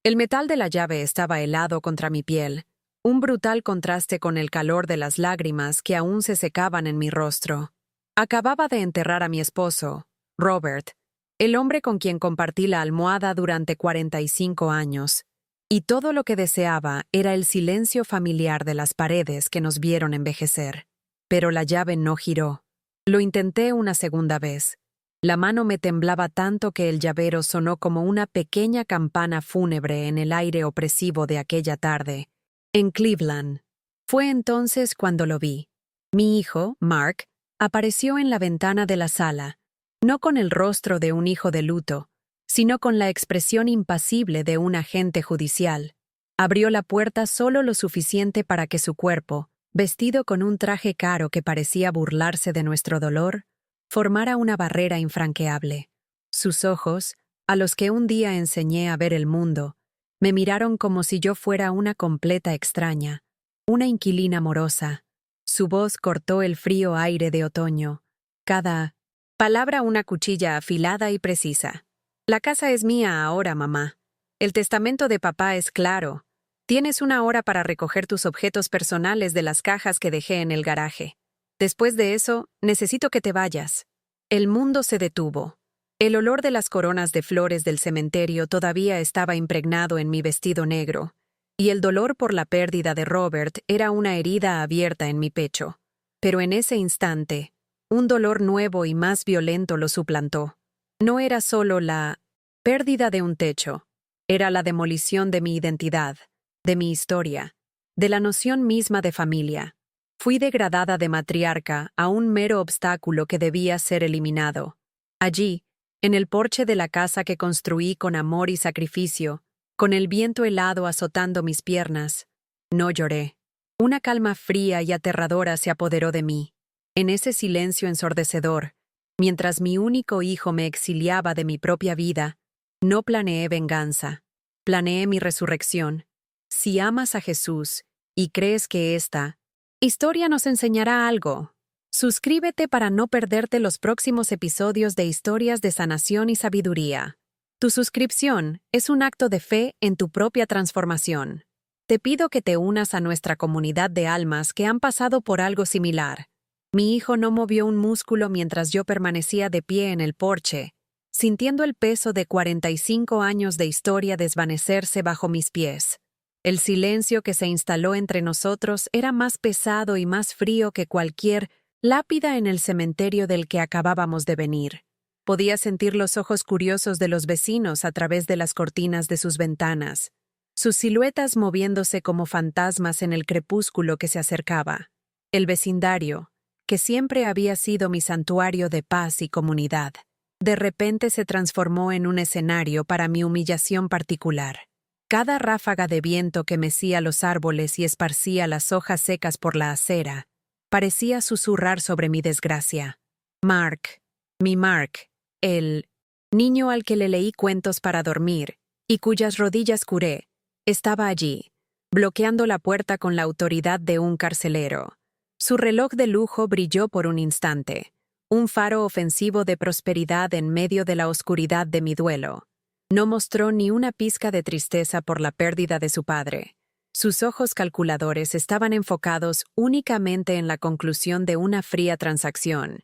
El metal de la llave estaba helado contra mi piel, un brutal contraste con el calor de las lágrimas que aún se secaban en mi rostro. Acababa de enterrar a mi esposo, Robert, el hombre con quien compartí la almohada durante 45 años, y todo lo que deseaba era el silencio familiar de las paredes que nos vieron envejecer. Pero la llave no giró. Lo intenté una segunda vez. La mano me temblaba tanto que el llavero sonó como una pequeña campana fúnebre en el aire opresivo de aquella tarde, en Cleveland. Fue entonces cuando lo vi. Mi hijo, Mark, apareció en la ventana de la sala, no con el rostro de un hijo de luto, sino con la expresión impasible de un agente judicial. Abrió la puerta solo lo suficiente para que su cuerpo, vestido con un traje caro que parecía burlarse de nuestro dolor, formara una barrera infranqueable. Sus ojos, a los que un día enseñé a ver el mundo, me miraron como si yo fuera una completa extraña, una inquilina morosa. Su voz cortó el frío aire de otoño. Cada palabra una cuchilla afilada y precisa. La casa es mía ahora, mamá. El testamento de papá es claro. Tienes 1 hora para recoger tus objetos personales de las cajas que dejé en el garaje. Después de eso, necesito que te vayas. El mundo se detuvo. El olor de las coronas de flores del cementerio todavía estaba impregnado en mi vestido negro, y el dolor por la pérdida de Robert era una herida abierta en mi pecho. Pero en ese instante, un dolor nuevo y más violento lo suplantó. No era solo la pérdida de un techo, era la demolición de mi identidad, de mi historia, de la noción misma de familia. Fui degradada de matriarca a un mero obstáculo que debía ser eliminado. Allí, en el porche de la casa que construí con amor y sacrificio, con el viento helado azotando mis piernas, no lloré. Una calma fría y aterradora se apoderó de mí. En ese silencio ensordecedor, mientras mi único hijo me exiliaba de mi propia vida, no planeé venganza, planeé mi resurrección. Si amas a Jesús y crees que esta historia nos enseñará algo, suscríbete para no perderte los próximos episodios de historias de sanación y sabiduría. Tu suscripción es un acto de fe en tu propia transformación. Te pido que te unas a nuestra comunidad de almas que han pasado por algo similar. Mi hijo no movió un músculo mientras yo permanecía de pie en el porche, sintiendo el peso de 45 años de historia desvanecerse bajo mis pies. El silencio que se instaló entre nosotros era más pesado y más frío que cualquier lápida en el cementerio del que acabábamos de venir. Podía sentir los ojos curiosos de los vecinos a través de las cortinas de sus ventanas, sus siluetas moviéndose como fantasmas en el crepúsculo que se acercaba. El vecindario, que siempre había sido mi santuario de paz y comunidad, de repente se transformó en un escenario para mi humillación particular. Cada ráfaga de viento que mecía los árboles y esparcía las hojas secas por la acera, parecía susurrar sobre mi desgracia. Mark, mi Mark, el niño al que le leí cuentos para dormir y cuyas rodillas curé, estaba allí, bloqueando la puerta con la autoridad de un carcelero. Su reloj de lujo brilló por un instante, un faro ofensivo de prosperidad en medio de la oscuridad de mi duelo. No mostró ni una pizca de tristeza por la pérdida de su padre. Sus ojos calculadores estaban enfocados únicamente en la conclusión de una fría transacción.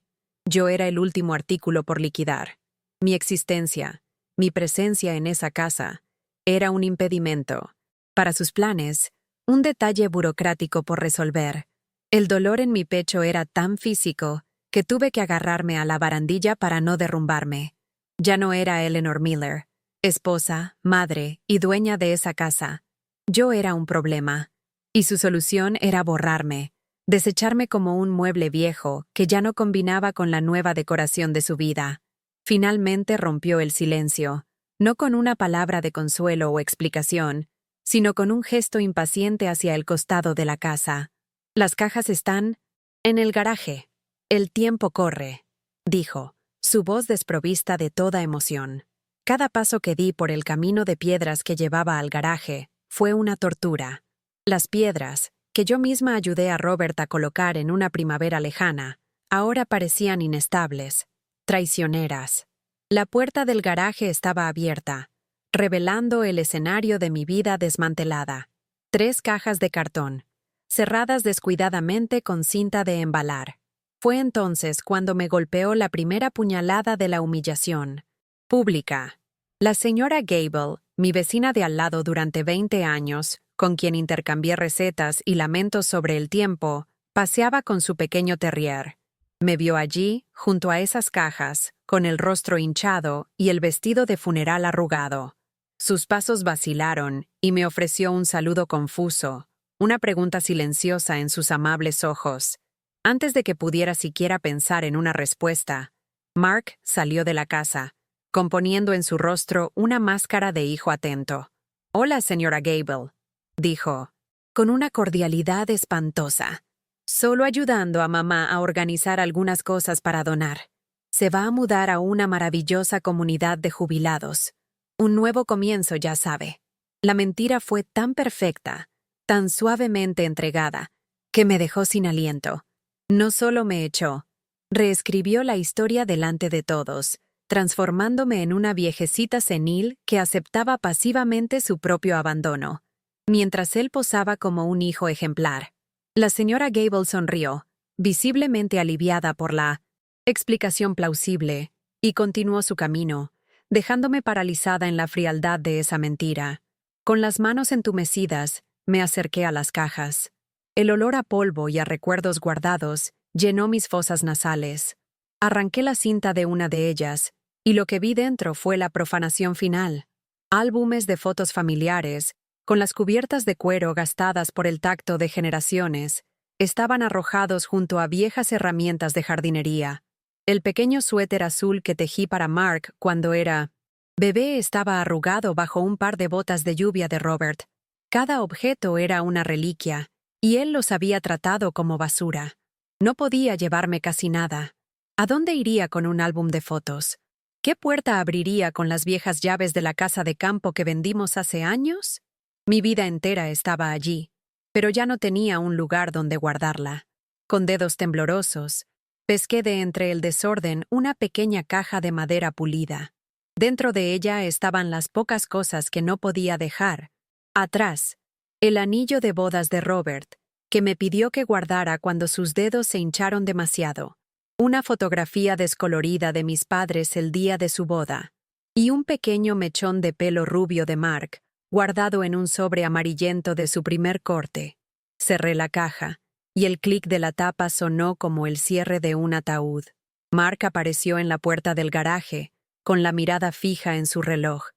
Yo era el último artículo por liquidar. Mi existencia, mi presencia en esa casa, era un impedimento. Para sus planes, un detalle burocrático por resolver. El dolor en mi pecho era tan físico que tuve que agarrarme a la barandilla para no derrumbarme. Ya no era Eleanor Miller, esposa, madre y dueña de esa casa. Yo era un problema, y su solución era borrarme, desecharme como un mueble viejo que ya no combinaba con la nueva decoración de su vida. Finalmente rompió el silencio, no con una palabra de consuelo o explicación, sino con un gesto impaciente hacia el costado de la casa. Las cajas están en el garaje. El tiempo corre, dijo, su voz desprovista de toda emoción. Cada paso que di por el camino de piedras que llevaba al garaje fue una tortura. Las piedras, que yo misma ayudé a Robert a colocar en una primavera lejana, ahora parecían inestables, traicioneras. La puerta del garaje estaba abierta. revelando el escenario de mi vida desmantelada. 3 cajas de cartón, cerradas descuidadamente con cinta de embalar. Fue entonces cuando me golpeó la primera puñalada de la humillación. Pública. La señora Gable, mi vecina de al lado durante 20 años, con quien intercambié recetas y lamentos sobre el tiempo, paseaba con su pequeño terrier. Me vio allí, junto a esas cajas, con el rostro hinchado y el vestido de funeral arrugado. Sus pasos vacilaron y me ofreció un saludo confuso, una pregunta silenciosa en sus amables ojos. Antes de que pudiera siquiera pensar en una respuesta, Mark salió de la casa, componiendo en su rostro una máscara de hijo atento. «Hola, señora Gable», dijo, con una cordialidad espantosa. «Solo ayudando a mamá a organizar algunas cosas para donar. Se va a mudar a una maravillosa comunidad de jubilados. Un nuevo comienzo, ya sabe». La mentira fue tan perfecta, tan suavemente entregada, que me dejó sin aliento. No solo me echó, reescribió la historia delante de todos, transformándome en una viejecita senil que aceptaba pasivamente su propio abandono, mientras él posaba como un hijo ejemplar. La señora Gable sonrió, visiblemente aliviada por la explicación plausible, y continuó su camino, dejándome paralizada en la frialdad de esa mentira. Con las manos entumecidas, me acerqué a las cajas. El olor a polvo y a recuerdos guardados llenó mis fosas nasales. Arranqué la cinta de una de ellas, y lo que vi dentro fue la profanación final. Álbumes de fotos familiares, con las cubiertas de cuero gastadas por el tacto de generaciones, estaban arrojados junto a viejas herramientas de jardinería. El pequeño suéter azul que tejí para Mark cuando era bebé estaba arrugado bajo un par de botas de lluvia de Robert. Cada objeto era una reliquia, y él los había tratado como basura. No podía llevarme casi nada. ¿A dónde iría con un álbum de fotos? ¿Qué puerta abriría con las viejas llaves de la casa de campo que vendimos hace años? Mi vida entera estaba allí, pero ya no tenía un lugar donde guardarla. Con dedos temblorosos, pesqué de entre el desorden una pequeña caja de madera pulida. Dentro de ella estaban las pocas cosas que no podía dejar. Atrás, el anillo de bodas de Robert, que me pidió que guardara cuando sus dedos se hincharon demasiado. Una fotografía descolorida de mis padres el día de su boda. Y un pequeño mechón de pelo rubio de Mark, guardado en un sobre amarillento de su primer corte. Cerré la caja, y el clic de la tapa sonó como el cierre de un ataúd. Mark apareció en la puerta del garaje, con la mirada fija en su reloj.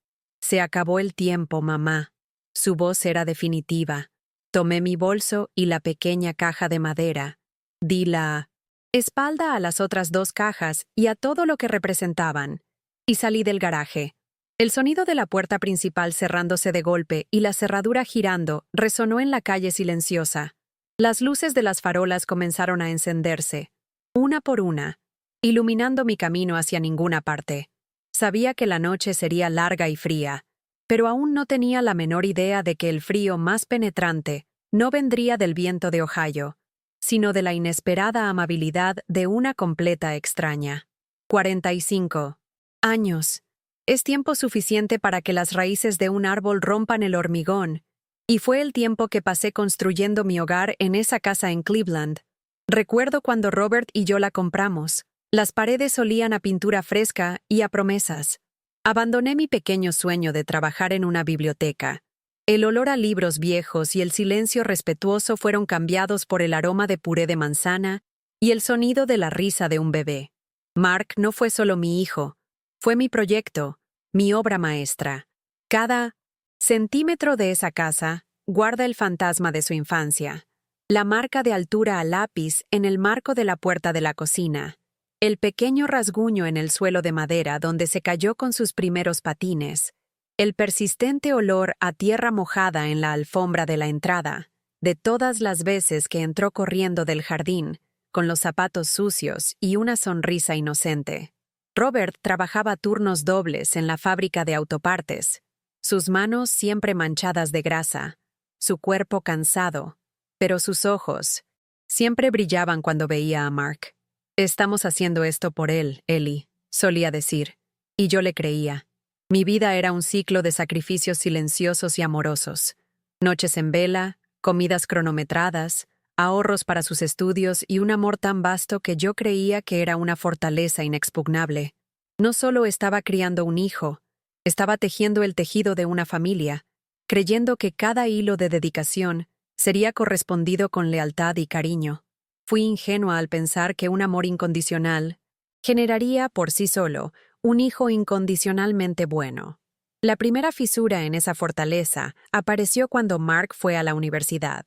«Se acabó el tiempo, mamá». Su voz era definitiva. Tomé mi bolso y la pequeña caja de madera. Di la espalda a las otras 2 cajas y a todo lo que representaban, y salí del garaje. El sonido de la puerta principal cerrándose de golpe y la cerradura girando resonó en la calle silenciosa. Las luces de las farolas comenzaron a encenderse, una por una, iluminando mi camino hacia ninguna parte. Sabía que la noche sería larga y fría, pero aún no tenía la menor idea de que el frío más penetrante no vendría del viento de Ohio, sino de la inesperada amabilidad de una completa extraña. 45 años. Es tiempo suficiente para que las raíces de un árbol rompan el hormigón, y fue el tiempo que pasé construyendo mi hogar en esa casa en Cleveland. Recuerdo cuando Robert y yo la compramos. Las paredes olían a pintura fresca y a promesas. Abandoné mi pequeño sueño de trabajar en una biblioteca. El olor a libros viejos y el silencio respetuoso fueron cambiados por el aroma de puré de manzana y el sonido de la risa de un bebé. Mark no fue solo mi hijo, fue mi proyecto, mi obra maestra. Cada centímetro de esa casa guarda el fantasma de su infancia, la marca de altura a lápiz en el marco de la puerta de la cocina, el pequeño rasguño en el suelo de madera donde se cayó con sus primeros patines, el persistente olor a tierra mojada en la alfombra de la entrada, de todas las veces que entró corriendo del jardín, con los zapatos sucios y una sonrisa inocente. Robert trabajaba turnos dobles en la fábrica de autopartes, sus manos siempre manchadas de grasa, su cuerpo cansado, pero sus ojos siempre brillaban cuando veía a Mark. «Estamos haciendo esto por él, Ellie», solía decir, y yo le creía. Mi vida era un ciclo de sacrificios silenciosos y amorosos. Noches en vela, comidas cronometradas, ahorros para sus estudios y un amor tan vasto que yo creía que era una fortaleza inexpugnable. No solo estaba criando un hijo, estaba tejiendo el tejido de una familia, creyendo que cada hilo de dedicación sería correspondido con lealtad y cariño. Fui ingenua al pensar que un amor incondicional generaría por sí solo un hijo incondicionalmente bueno. La primera fisura en esa fortaleza apareció cuando Mark fue a la universidad.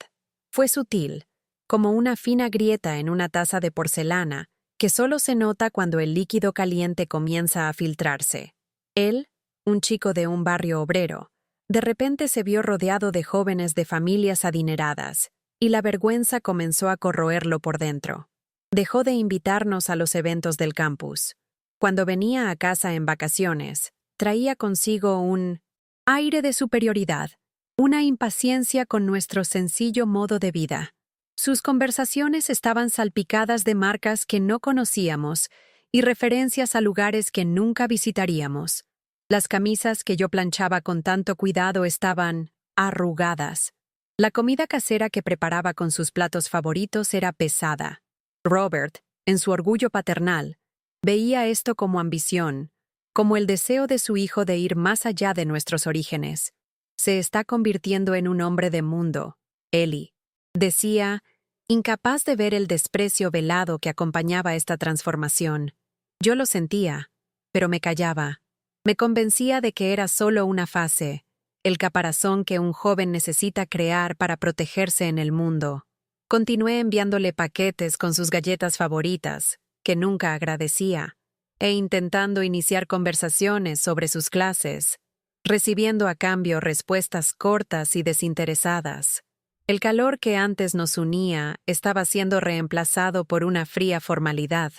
Fue sutil, como una fina grieta en una taza de porcelana que solo se nota cuando el líquido caliente comienza a filtrarse. Él, un chico de un barrio obrero, de repente se vio rodeado de jóvenes de familias adineradas, y la vergüenza comenzó a corroerlo por dentro. Dejó de invitarnos a los eventos del campus. Cuando venía a casa en vacaciones, traía consigo un aire de superioridad, una impaciencia con nuestro sencillo modo de vida. Sus conversaciones estaban salpicadas de marcas que no conocíamos y referencias a lugares que nunca visitaríamos. Las camisas que yo planchaba con tanto cuidado estaban arrugadas. La comida casera que preparaba con sus platos favoritos era pesada. Robert, en su orgullo paternal, veía esto como ambición, como el deseo de su hijo de ir más allá de nuestros orígenes. Se está convirtiendo en un hombre de mundo, Ellie, decía, incapaz de ver el desprecio velado que acompañaba esta transformación. Yo lo sentía, pero me callaba. Me convencía de que era solo una fase, el caparazón que un joven necesita crear para protegerse en el mundo. Continué enviándole paquetes con sus galletas favoritas, que nunca agradecía, e intentando iniciar conversaciones sobre sus clases, recibiendo a cambio respuestas cortas y desinteresadas. El calor que antes nos unía estaba siendo reemplazado por una fría formalidad,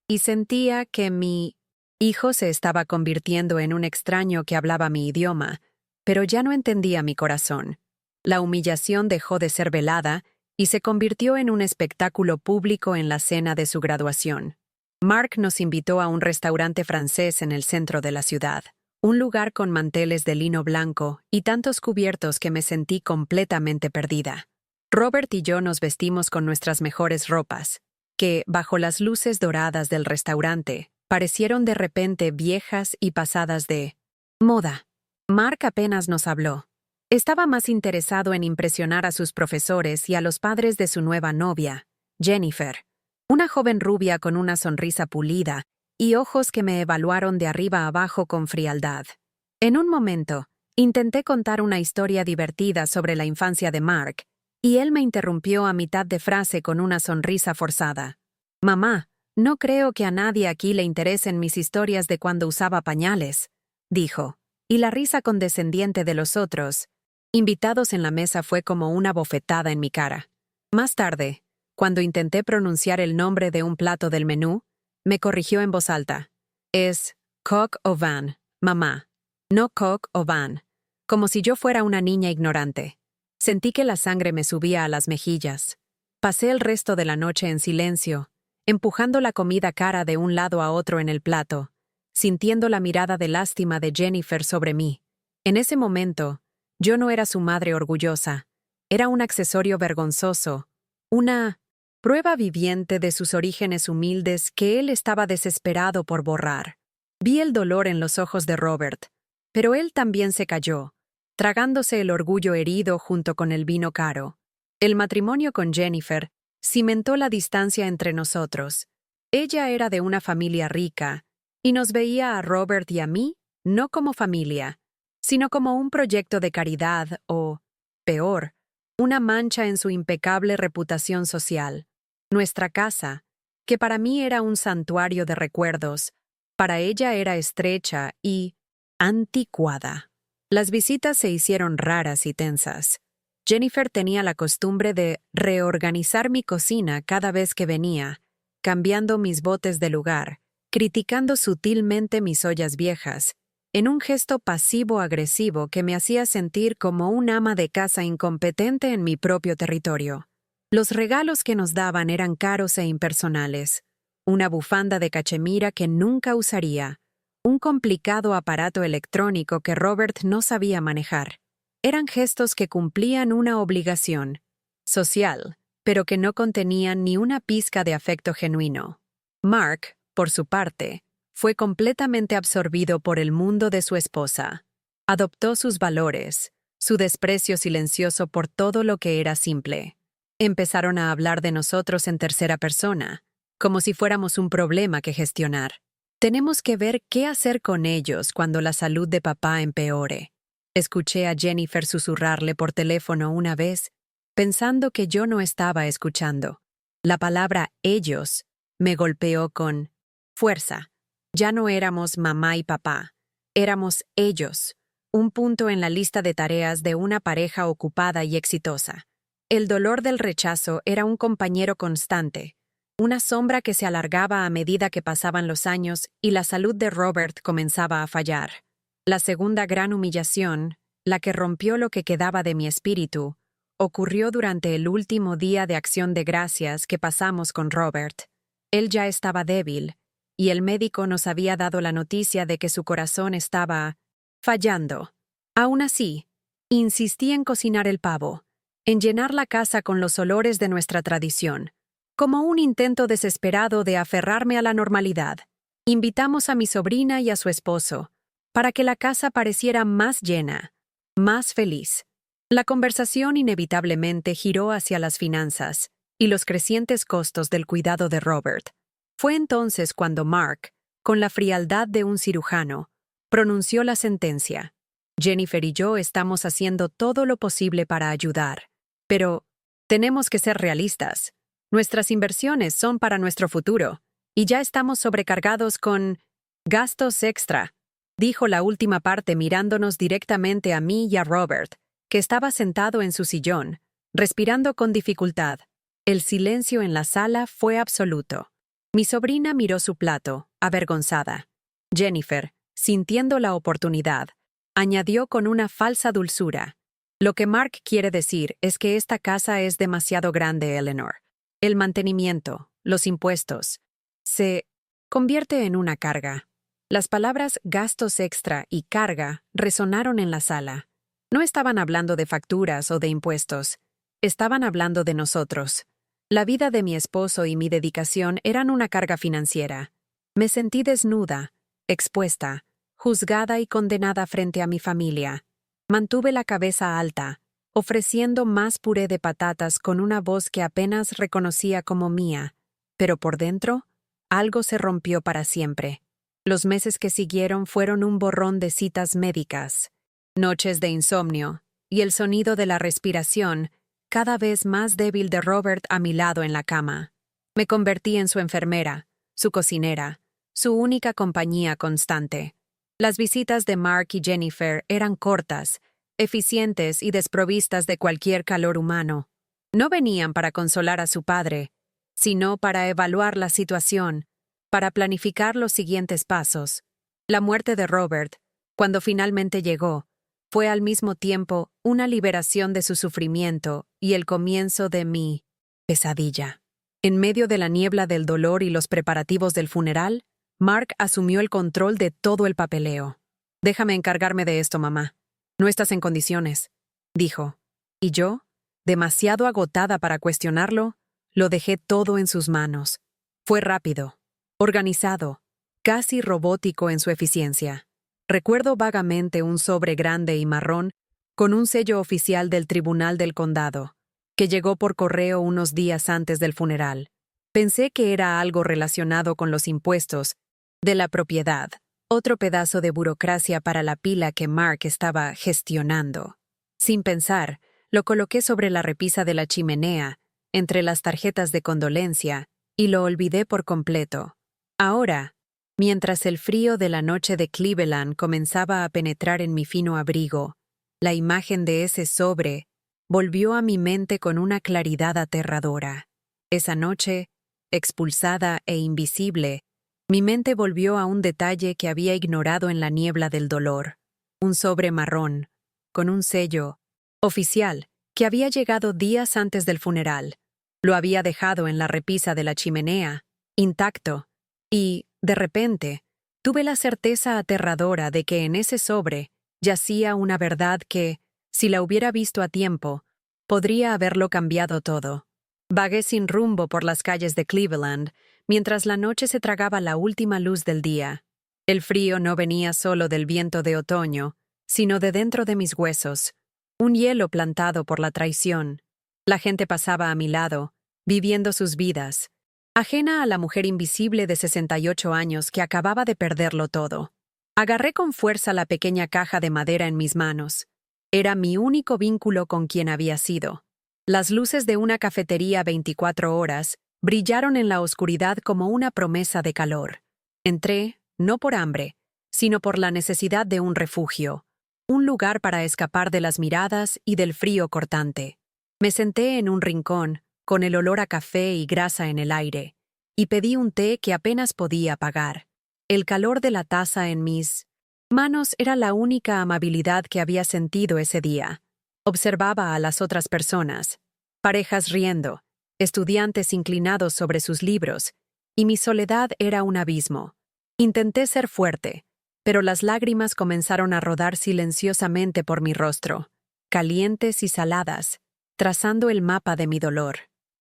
y sentía que mi hijo se estaba convirtiendo en un extraño que hablaba mi idioma, pero ya no entendía mi corazón. La humillación dejó de ser velada y se convirtió en un espectáculo público en la cena de su graduación. Mark nos invitó a un restaurante francés en el centro de la ciudad, un lugar con manteles de lino blanco y tantos cubiertos que me sentí completamente perdida. Robert y yo nos vestimos con nuestras mejores ropas, que, bajo las luces doradas del restaurante, parecieron de repente viejas y pasadas de moda. Mark apenas nos habló. Estaba más interesado en impresionar a sus profesores y a los padres de su nueva novia, Jennifer, una joven rubia con una sonrisa pulida y ojos que me evaluaron de arriba a abajo con frialdad. En un momento, intenté contar una historia divertida sobre la infancia de Mark, y él me interrumpió a mitad de frase con una sonrisa forzada. «Mamá, no creo que a nadie aquí le interesen mis historias de cuando usaba pañales», dijo, y la risa condescendiente de los otros invitados en la mesa fue como una bofetada en mi cara. Más tarde, cuando intenté pronunciar el nombre de un plato del menú, me corrigió en voz alta. Es coq au vin, mamá, no coq au vin, como si yo fuera una niña ignorante. Sentí que la sangre me subía a las mejillas. Pasé el resto de la noche en silencio, empujando la comida cara de un lado a otro en el plato, sintiendo la mirada de lástima de Jennifer sobre mí. En ese momento, yo no era su madre orgullosa, era un accesorio vergonzoso, una prueba viviente de sus orígenes humildes que él estaba desesperado por borrar. Vi el dolor en los ojos de Robert, pero él también se calló, tragándose el orgullo herido junto con el vino caro. El matrimonio con Jennifer cimentó la distancia entre nosotros. Ella era de una familia rica, y nos veía a Robert y a mí no como familia, sino como un proyecto de caridad o, peor, una mancha en su impecable reputación social. Nuestra casa, que para mí era un santuario de recuerdos, para ella era estrecha y anticuada. Las visitas se hicieron raras y tensas. Jennifer tenía la costumbre de reorganizar mi cocina cada vez que venía, cambiando mis botes de lugar, criticando sutilmente mis ollas viejas, en un gesto pasivo-agresivo que me hacía sentir como un ama de casa incompetente en mi propio territorio. Los regalos que nos daban eran caros e impersonales. Una bufanda de cachemira que nunca usaría, un complicado aparato electrónico que Robert no sabía manejar. Eran gestos que cumplían una obligación social, pero que no contenían ni una pizca de afecto genuino. Mark, por su parte, fue completamente absorbido por el mundo de su esposa. Adoptó sus valores, su desprecio silencioso por todo lo que era simple. Empezaron a hablar de nosotros en tercera persona, como si fuéramos un problema que gestionar. Tenemos que ver qué hacer con ellos cuando la salud de papá empeore. Escuché a Jennifer susurrarle por teléfono una vez, pensando que yo no estaba escuchando. La palabra ellos me golpeó con fuerza. Ya no éramos mamá y papá, éramos ellos, un punto en la lista de tareas de una pareja ocupada y exitosa. El dolor del rechazo era un compañero constante, una sombra que se alargaba a medida que pasaban los años y la salud de Robert comenzaba a fallar. La segunda gran humillación, la que rompió lo que quedaba de mi espíritu, ocurrió durante el último día de acción de gracias que pasamos con Robert. Él ya estaba débil, y el médico nos había dado la noticia de que su corazón estaba fallando. Aún así, insistí en cocinar el pavo, en llenar la casa con los olores de nuestra tradición, como un intento desesperado de aferrarme a la normalidad. Invitamos a mi sobrina y a su esposo, para que la casa pareciera más llena, más feliz. La conversación inevitablemente giró hacia las finanzas y los crecientes costos del cuidado de Robert. Fue entonces cuando Mark, con la frialdad de un cirujano, pronunció la sentencia. Jennifer y yo estamos haciendo todo lo posible para ayudar, pero tenemos que ser realistas. Nuestras inversiones son para nuestro futuro, y ya estamos sobrecargados con gastos extra, dijo la última parte mirándonos directamente a mí y a Robert, que estaba sentado en su sillón, respirando con dificultad. El silencio en la sala fue absoluto. Mi sobrina miró su plato, avergonzada. Jennifer, sintiendo la oportunidad, añadió con una falsa dulzura: lo que Mark quiere decir es que esta casa es demasiado grande, Eleanor. El mantenimiento, los impuestos, se convierte en una carga. Las palabras gastos extra y carga resonaron en la sala. No estaban hablando de facturas o de impuestos. Estaban hablando de nosotros. La vida de mi esposo y mi dedicación eran una carga financiera. Me sentí desnuda, expuesta, juzgada y condenada frente a mi familia. Mantuve la cabeza alta, ofreciendo más puré de patatas con una voz que apenas reconocía como mía, pero por dentro, algo se rompió para siempre. Los meses que siguieron fueron un borrón de citas médicas, noches de insomnio, y el sonido de la respiración, cada vez más débil, de Robert a mi lado en la cama. Me convertí en su enfermera, su cocinera, su única compañía constante. Las visitas de Mark y Jennifer eran cortas, eficientes y desprovistas de cualquier calor humano. No venían para consolar a su padre, sino para evaluar la situación, para planificar los siguientes pasos. La muerte de Robert, cuando finalmente llegó, fue al mismo tiempo una liberación de su sufrimiento y el comienzo de mi pesadilla. En medio de la niebla del dolor y los preparativos del funeral, Mark asumió el control de todo el papeleo. «Déjame encargarme de esto, mamá. No estás en condiciones», dijo. Y yo, demasiado agotada para cuestionarlo, lo dejé todo en sus manos. Fue rápido, organizado, casi robótico en su eficiencia. Recuerdo vagamente un sobre grande y marrón con un sello oficial del Tribunal del Condado, que llegó por correo unos días antes del funeral. Pensé que era algo relacionado con los impuestos de la propiedad, otro pedazo de burocracia para la pila que Mark estaba gestionando. Sin pensar, lo coloqué sobre la repisa de la chimenea, entre las tarjetas de condolencia, y lo olvidé por completo. Ahora, mientras el frío de la noche de Cleveland comenzaba a penetrar en mi fino abrigo, la imagen de ese sobre volvió a mi mente con una claridad aterradora. Esa noche, expulsada e invisible, mi mente volvió a un detalle que había ignorado en la niebla del dolor. Un sobre marrón, con un sello oficial, que había llegado días antes del funeral. Lo había dejado en la repisa de la chimenea, intacto, y, de repente, tuve la certeza aterradora de que en ese sobre yacía una verdad que, si la hubiera visto a tiempo, podría haberlo cambiado todo. Vagué sin rumbo por las calles de Cleveland, mientras la noche se tragaba la última luz del día. El frío no venía solo del viento de otoño, sino de dentro de mis huesos, un hielo plantado por la traición. La gente pasaba a mi lado, viviendo sus vidas, ajena a la mujer invisible de 68 años que acababa de perderlo todo. Agarré con fuerza la pequeña caja de madera en mis manos. Era mi único vínculo con quien había sido. Las luces de una cafetería 24 horas brillaron en la oscuridad como una promesa de calor. Entré, no por hambre, sino por la necesidad de un refugio, un lugar para escapar de las miradas y del frío cortante. Me senté en un rincón, con el olor a café y grasa en el aire, y pedí un té que apenas podía apagar. El calor de la taza en mis manos era la única amabilidad que había sentido ese día. Observaba a las otras personas, parejas riendo, estudiantes inclinados sobre sus libros, y mi soledad era un abismo. Intenté ser fuerte, pero las lágrimas comenzaron a rodar silenciosamente por mi rostro, calientes y saladas, trazando el mapa de mi dolor.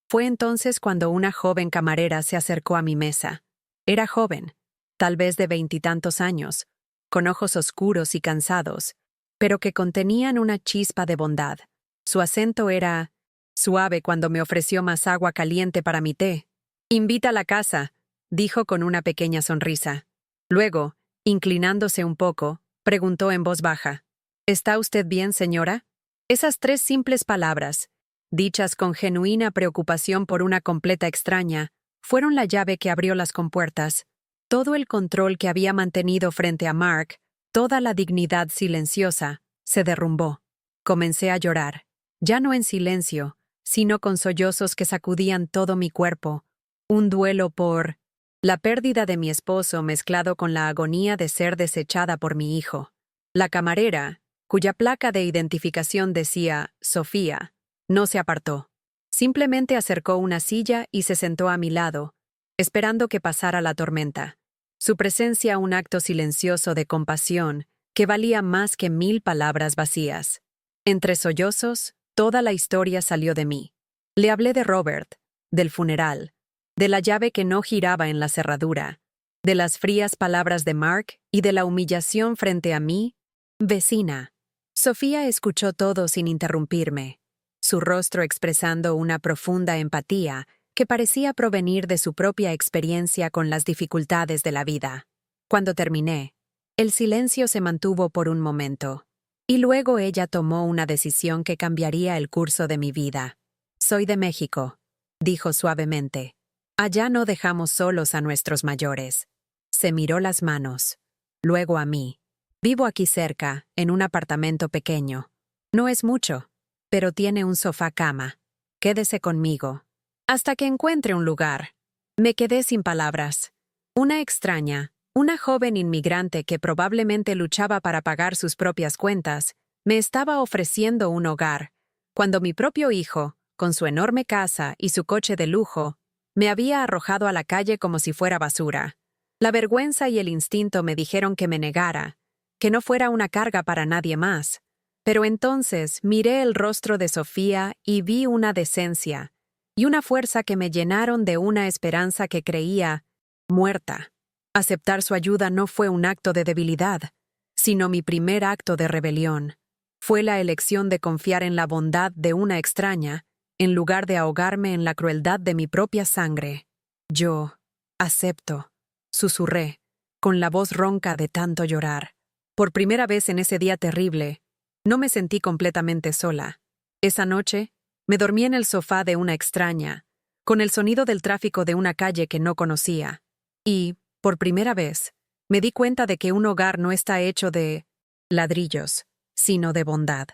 Fue entonces cuando una joven camarera se acercó a mi mesa. Era joven, tal vez de 20 y tantos años, con ojos oscuros y cansados, pero que contenían una chispa de bondad. Su acento era suave cuando me ofreció más agua caliente para mi té. «Invita a la casa», dijo con una pequeña sonrisa. Luego, inclinándose un poco, preguntó en voz baja, «¿Está usted bien, señora?» Esas 3 simples palabras, dichas con genuina preocupación por una completa extraña, fueron la llave que abrió las compuertas. Todo el control que había mantenido frente a Mark, toda la dignidad silenciosa, se derrumbó. Comencé a llorar, ya no en silencio, sino con sollozos que sacudían todo mi cuerpo, un duelo por la pérdida de mi esposo mezclado con la agonía de ser desechada por mi hijo. La camarera, cuya placa de identificación decía Sofía, no se apartó. Simplemente acercó una silla y se sentó a mi lado, esperando que pasara la tormenta. Su presencia un acto silencioso de compasión que valía más que 1000 palabras vacías. Entre sollozos, toda la historia salió de mí. Le hablé de Robert, del funeral, de la llave que no giraba en la cerradura, de las frías palabras de Mark y de la humillación frente a mí, vecina. Sofía escuchó todo sin interrumpirme, su rostro expresando una profunda empatía que parecía provenir de su propia experiencia con las dificultades de la vida. Cuando terminé, el silencio se mantuvo por un momento, y luego ella tomó una decisión que cambiaría el curso de mi vida. «Soy de México», dijo suavemente. «Allá no dejamos solos a nuestros mayores». Se miró las manos, luego a mí. «Vivo aquí cerca, en un apartamento pequeño. No es mucho, pero tiene un sofá-cama. Quédese conmigo hasta que encuentre un lugar». Me quedé sin palabras. Una extraña, una joven inmigrante que probablemente luchaba para pagar sus propias cuentas, me estaba ofreciendo un hogar, cuando mi propio hijo, con su enorme casa y su coche de lujo, me había arrojado a la calle como si fuera basura. La vergüenza y el instinto me dijeron que me negara, que no fuera una carga para nadie más. Pero entonces miré el rostro de Sofía y vi una decencia y una fuerza que me llenaron de una esperanza que creía muerta. Aceptar su ayuda no fue un acto de debilidad, sino mi primer acto de rebelión. Fue la elección de confiar en la bondad de una extraña, en lugar de ahogarme en la crueldad de mi propia sangre. «Yo acepto», susurré, con la voz ronca de tanto llorar. Por primera vez en ese día terrible, no me sentí completamente sola. Esa noche, me dormí en el sofá de una extraña, con el sonido del tráfico de una calle que no conocía. Y, por primera vez, me di cuenta de que un hogar no está hecho de ladrillos, sino de bondad.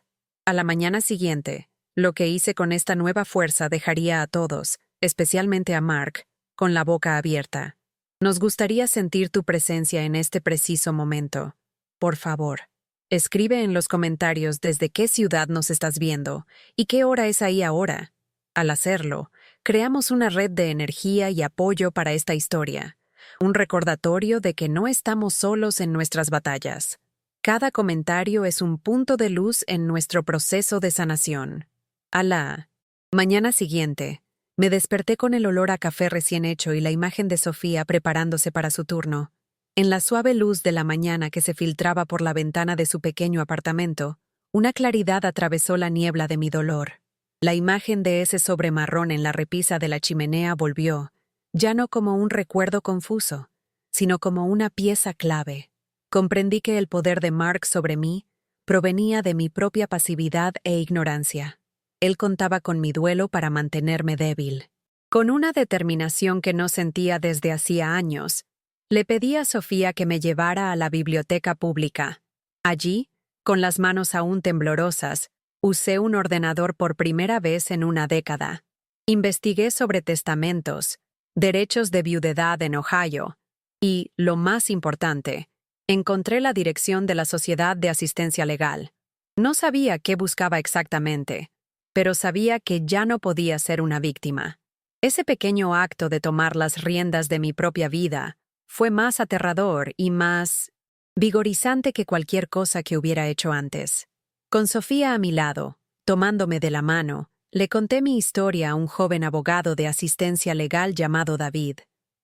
A la mañana siguiente, lo que hice con esta nueva fuerza dejaría a todos, especialmente a Mark, con la boca abierta. Nos gustaría sentir tu presencia en este preciso momento. Por favor, escribe en los comentarios desde qué ciudad nos estás viendo y qué hora es ahí ahora. Al hacerlo, creamos una red de energía y apoyo para esta historia. Un recordatorio de que no estamos solos en nuestras batallas. Cada comentario es un punto de luz en nuestro proceso de sanación. Alá. Mañana siguiente, me desperté con el olor a café recién hecho y la imagen de Sofía preparándose para su turno. En la suave luz de la mañana que se filtraba por la ventana de su pequeño apartamento, una claridad atravesó la niebla de mi dolor. La imagen de ese sobre marrón en la repisa de la chimenea volvió, ya no como un recuerdo confuso, sino como una pieza clave. Comprendí que el poder de Mark sobre mí provenía de mi propia pasividad e ignorancia. Él contaba con mi duelo para mantenerme débil. Con una determinación que no sentía desde hacía años, le pedí a Sofía que me llevara a la biblioteca pública. Allí, con las manos aún temblorosas, usé un ordenador por primera vez en una década. Investigué sobre testamentos, derechos de viudedad en Ohio y, lo más importante, encontré la dirección de la Sociedad de Asistencia Legal. No sabía qué buscaba exactamente, pero sabía que ya no podía ser una víctima. Ese pequeño acto de tomar las riendas de mi propia vida fue más aterrador y más vigorizante que cualquier cosa que hubiera hecho antes. Con Sofía a mi lado, tomándome de la mano, le conté mi historia a un joven abogado de asistencia legal llamado David.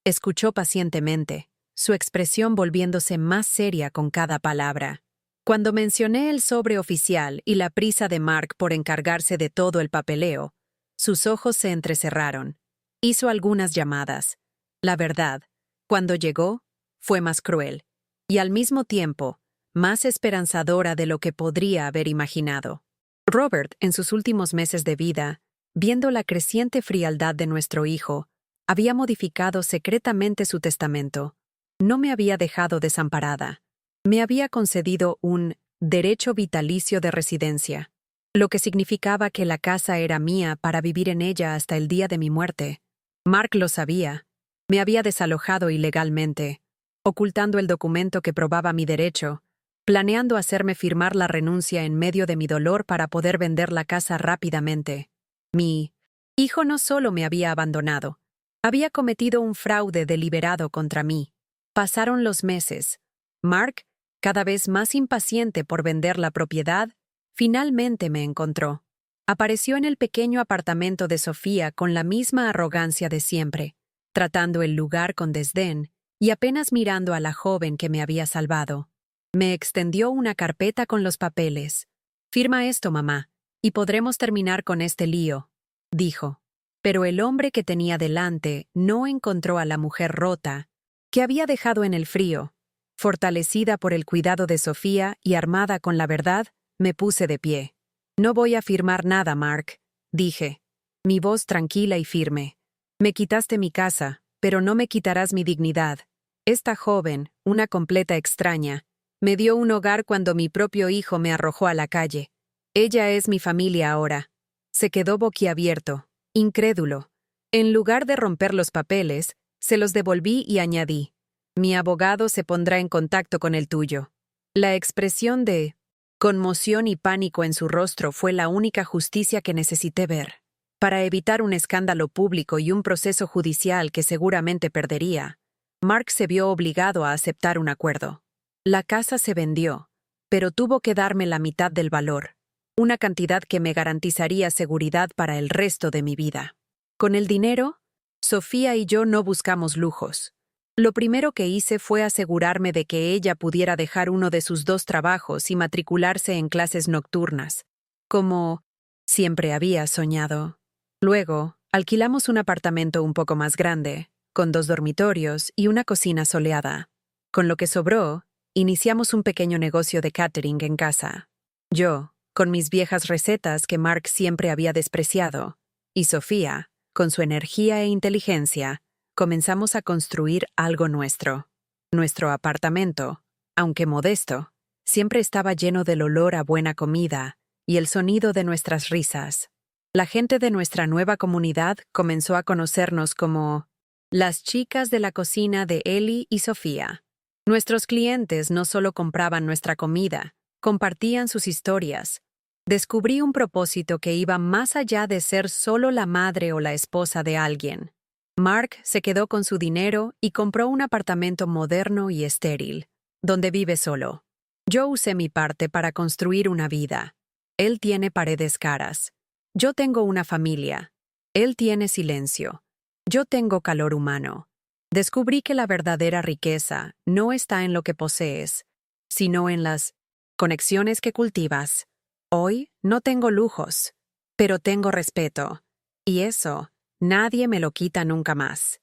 Escuchó pacientemente, su expresión volviéndose más seria con cada palabra. Cuando mencioné el sobre oficial y la prisa de Mark por encargarse de todo el papeleo, sus ojos se entrecerraron. Hizo algunas llamadas. La verdad, cuando llegó, fue más cruel, y al mismo tiempo, más esperanzadora de lo que podría haber imaginado. Robert, en sus últimos meses de vida, viendo la creciente frialdad de nuestro hijo, había modificado secretamente su testamento. No me había dejado desamparada. Me había concedido un derecho vitalicio de residencia, lo que significaba que la casa era mía para vivir en ella hasta el día de mi muerte. Mark lo sabía. Me había desalojado ilegalmente, ocultando el documento que probaba mi derecho, planeando hacerme firmar la renuncia en medio de mi dolor para poder vender la casa rápidamente. Mi hijo no solo me había abandonado, había cometido un fraude deliberado contra mí. Pasaron los meses. Mark, cada vez más impaciente por vender la propiedad, finalmente me encontró. Apareció en el pequeño apartamento de Sofía con la misma arrogancia de siempre, tratando el lugar con desdén y apenas mirando a la joven que me había salvado. Me extendió una carpeta con los papeles. «Firma esto, mamá, y podremos terminar con este lío», dijo. Pero el hombre que tenía delante no encontró a la mujer rota, que había dejado en el frío. Fortalecida por el cuidado de Sofía y armada con la verdad, me puse de pie. «No voy a firmar nada, Mark», dije, mi voz tranquila y firme. «Me quitaste mi casa, pero no me quitarás mi dignidad. Esta joven, una completa extraña, me dio un hogar cuando mi propio hijo me arrojó a la calle. Ella es mi familia ahora». Se quedó boquiabierto, incrédulo. En lugar de romper los papeles, se los devolví y añadí: «Mi abogado se pondrá en contacto con el tuyo». La expresión de conmoción y pánico en su rostro fue la única justicia que necesité ver. Para evitar un escándalo público y un proceso judicial que seguramente perdería, Mark se vio obligado a aceptar un acuerdo. La casa se vendió, pero tuvo que darme la mitad del valor, una cantidad que me garantizaría seguridad para el resto de mi vida. Con el dinero, Sofía y yo no buscamos lujos. Lo primero que hice fue asegurarme de que ella pudiera dejar uno de sus 2 trabajos y matricularse en clases nocturnas, como siempre había soñado. Luego, alquilamos un apartamento un poco más grande, con 2 dormitorios y una cocina soleada. Con lo que sobró, iniciamos un pequeño negocio de catering en casa. Yo, con mis viejas recetas que Mark siempre había despreciado, y Sofía, con su energía e inteligencia, comenzamos a construir algo nuestro. Nuestro apartamento, aunque modesto, siempre estaba lleno del olor a buena comida y el sonido de nuestras risas. La gente de nuestra nueva comunidad comenzó a conocernos como las chicas de la cocina de Ellie y Sofía. Nuestros clientes no solo compraban nuestra comida, compartían sus historias. Descubrí un propósito que iba más allá de ser solo la madre o la esposa de alguien. Mark se quedó con su dinero y compró un apartamento moderno y estéril, donde vive solo. Yo usé mi parte para construir una vida. Él tiene paredes caras. Yo tengo una familia. Él tiene silencio. Yo tengo calor humano. Descubrí que la verdadera riqueza no está en lo que posees, sino en las conexiones que cultivas. Hoy no tengo lujos, pero tengo respeto. Y eso, nadie me lo quita nunca más.